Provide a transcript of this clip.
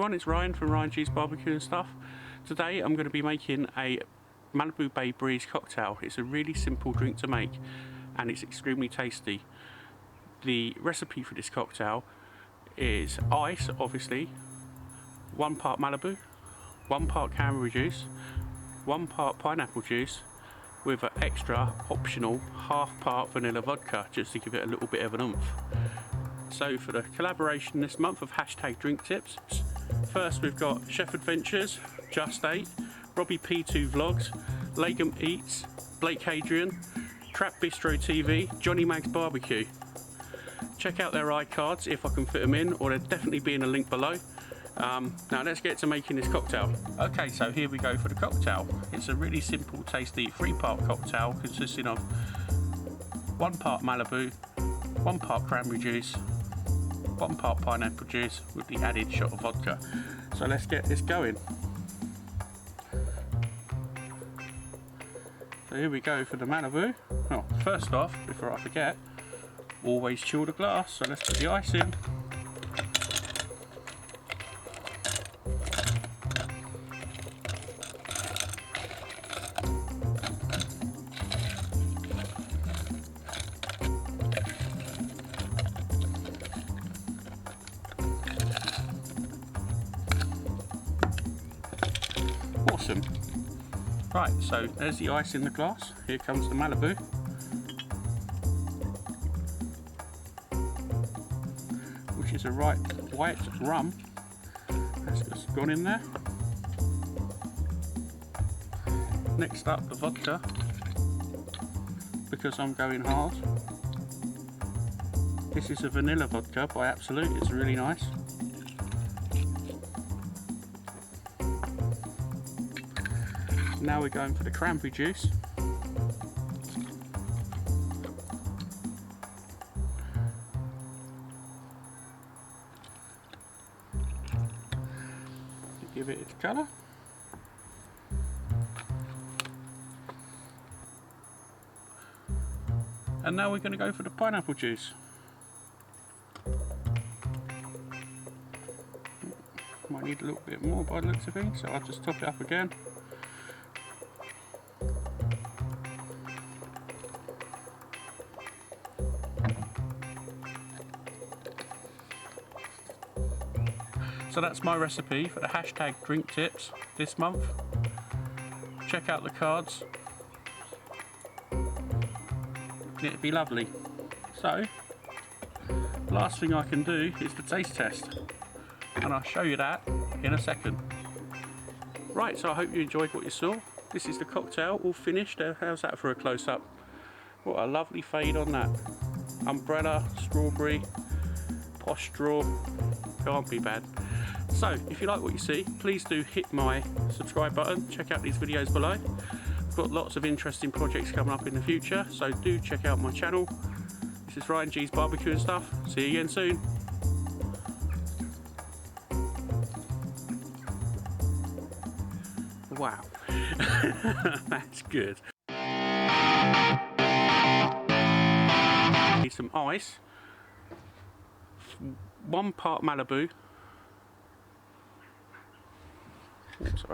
everyone, it's Ryan from Ryan G's BBQ and stuff. Today I'm going to be making a Malibu Bay Breeze cocktail. It's a really simple drink to make and it's extremely tasty. The recipe for this cocktail is ice, obviously, 1 part Malibu, 1 part cranberry juice, 1 part pineapple juice with an extra optional ½ part vanilla vodka just to give it a little bit of an oomph. So for the collaboration this month of #DrinkTips, first we've got Chef Adventures, Just Ate, Robbie P2 Vlogs, Lagom Eats, Blake Hadrian, Trap Bistro TV, Johnny Mags BBQ. Check out their iCards if I can fit them in, or there'll definitely be in a link below. Now let's get to making this cocktail. Okay, so here we go for the cocktail. It's a really simple, tasty 3-part cocktail consisting of 1 part Malibu, 1 part cranberry juice, 1 part pineapple juice with the added shot of vodka. So let's get this going. So here we go for the Malibu. Oh, first off, before I forget, always chill the glass, so let's put the ice in. Awesome. Right, so there's the ice in the glass. Here comes the Malibu. Which is a white rum. That's just gone in there. Next up, the vodka. Because I'm going hard. This is a vanilla vodka by Absolute. It's really nice. Now we're going for the cranberry juice. Give it its colour. And now we're going to go for the pineapple juice. Might need a little bit more by the looks of things, so I'll just top it up again. So that's my recipe for the #DrinkTips this month. Check out the cards. It'd be lovely. So, last thing I can do is the taste test. And I'll show you that in a second. Right, so I hope you enjoyed what you saw. This is the cocktail all finished. How's that for a close-up? What a lovely fade on that. Umbrella, strawberry, posh straw. Can't be bad. So, if you like what you see, please do hit my subscribe button. Check out these videos below. I've got lots of interesting projects coming up in the future, so do check out my channel. This is Ryan G's BBQ and stuff. See you again soon. Wow. That's good. Need some ice. 1 part Malibu. Sorry.